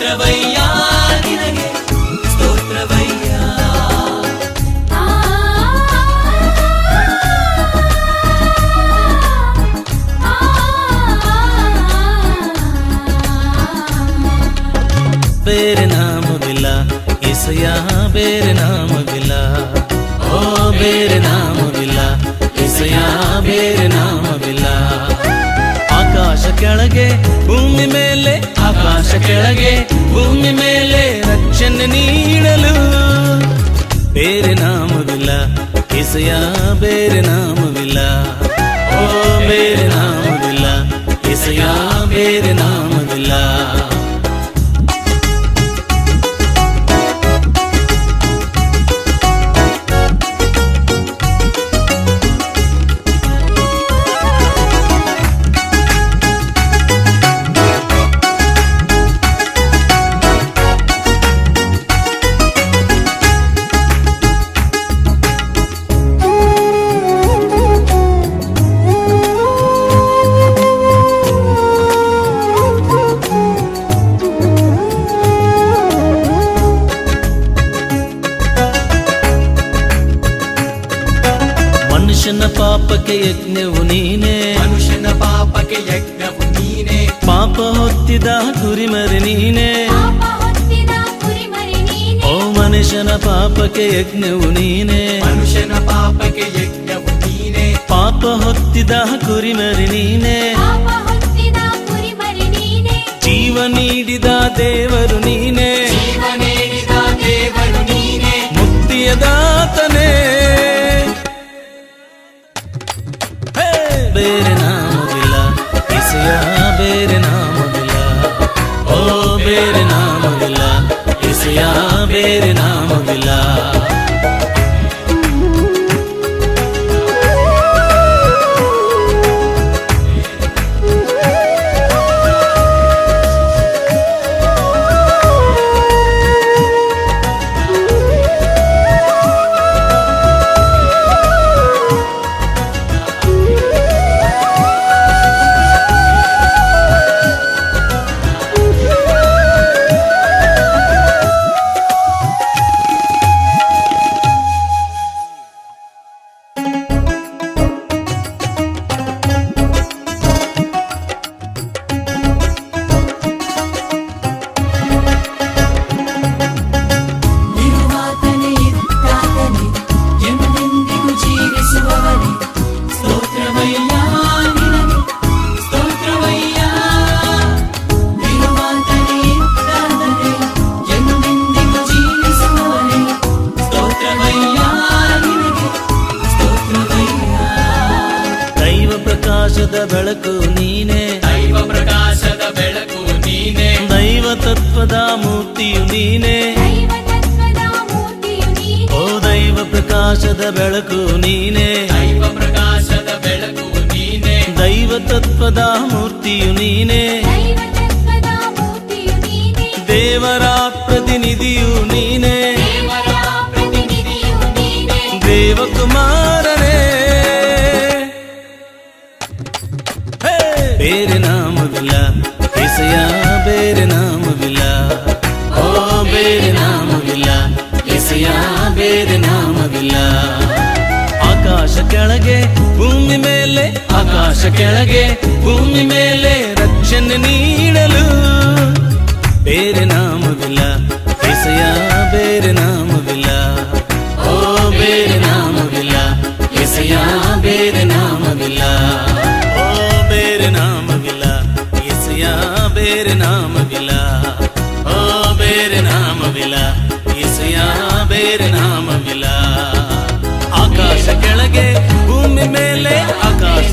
ಸ್ತೋತ್ರವಯ್ಯ ನಿನಗೆ ಸ್ತೋತ್ರವಯ್ಯ. ಬೇರೆ ನಾಮವಿಲ್ಲ ಏಸಯ್ಯ, ಬೇರೆ ನಾಮವಿಲ್ಲ. ಓ ಬೇರೆ ನಾಮವಿಲ್ಲ ಏಸಯ್ಯ, ಬೇರೆ ನಾಮವಿಲ್ಲ. ಆಕಾಶ ಕೆಳಗೆ ಭೂಮಿ ಮೇಲೆ, ಆಕಾಶ ಕೆಳಗೆ ಭೂಮಿ ಮೇಲೆ ರಕ್ಷಣೆ ನೀಡಲು ಬೇರೆ ನಾಮವಿಲ್ಲ ಏಸಯ್ಯ, ಬೇರೆ ನಾಮವಿಲ್ಲ. ಓ ಬೇರೆ ನಾಮವಿಲ್ಲ ಏಸಯ್ಯ, ಬೇರೆ ನಾಮವಿಲ್ಲ. ಮನುಷ್ಯನ ಪಾಪಕ್ಕೆ ಯಜ್ಞವು ನೀನೆ, ಮನುಷ್ಯನ ಪಾಪಕ್ಕೆ ಯಜ್ಞವು ನೀನೆ. ಪಾಪ ಹೊತ್ತಿದ ಕುರಿಮರಿ ನೀನೆ. ಓ ಮನುಷ್ಯನ ಪಾಪಕ್ಕೆ ಯಜ್ಞವು ನೀನೆ, ಮನುಷ್ಯನ ಪಾಪಕ್ಕೆ ಯಜ್ಞವು ನೀನೆ. ಪಾಪ ಹೊತ್ತಿದ ಕುರಿಮರಿ ನೀನೆ. ಜೀವ ನೀಡಿದ ದೇವರು ನೀನೆ, ಜೀವ ನೀಡಿದ ದೇವರು ನೀನೆ. ಮುಕ್ತಿಯ ದಾತನೇ. ಬೇರೆ ನಾಮವಿಲ್ಲ ಏಸಯ್ಯ, ಬೇರೆ ನಾಮವಿಲ್ಲ. ಓ ಬೇರೆ ನಾಮವಿಲ್ಲ ಏಸಯ್ಯ, ಬೇರೆ ನಾಮವಿಲ್ಲ. ಪ್ರಕಾಶದ ಬೆಳಕು ನೀನೆ, ದೈವ ಪ್ರಕಾಶದ ಬೆಳಕು ನೀನೆ. ದೈವ ತತ್ವದ ಮೂರ್ತಿಯು ನೀನೆ. ಓ ದೈವ ಪ್ರಕಾಶದ ಬೆಳಕು ನೀನೆ, ದೈವ ಪ್ರಕಾಶದ ಬೆಳಕು ನೀನೆ. ದೈವ ತತ್ವದ ಮೂರ್ತಿಯು ನೀನೆ. ದೇವರ ಪ್ರತಿನಿಧಿಯು ನೀನೆ, ದೇವಕುಮಾರನೇ. ಬೇರೆ ನಾಮವಿಲ್ಲ ಏಸಯ್ಯ, ಬೇರೆ ನಾಮವಿಲ್ಲ. ಓ ಬೇರೆ ನಾಮವಿಲ್ಲ ಏಸಯ್ಯ, ಬೇರೆ ನಾಮವಿಲ್ಲ. ಆಕಾಶ ಕೆಳಗೆ ಭೂಮಿ ಮೇಲೆ, ಆಕಾಶ ಕೆಳಗೆ ಭೂಮಿ ಮೇಲೆ ರಕ್ಷಣೆ ನೀಡಲು ಬೇರೆ ನಾಮವಿಲ್ಲ ಏಸಯ್ಯ, ಬೇರೆ ನಾಮವಿಲ್ಲ. ಓ ಬೇರೆ ನಾಮವಿಲ್ಲ ಏಸಯ್ಯ, ಬೇರೆ ನಾಮವಿಲ್ಲ. ಓ ಬೇರೆ ನಾಮವಿಲ್ಲ ಏಸಯ್ಯ, ಬೇರೆ ನಾಮವಿಲ್ಲ. ಓ ಬೇರೆ ನಾಮವಿಲ್ಲ ಏಸಯ್ಯ, ಬೇರೆ ನಾಮವಿಲ್ಲ. ಆಕಾಶ ಕೆಳಗೆ ಭೂಮಿ ಮೇಲೆ, ಆಕಾಶ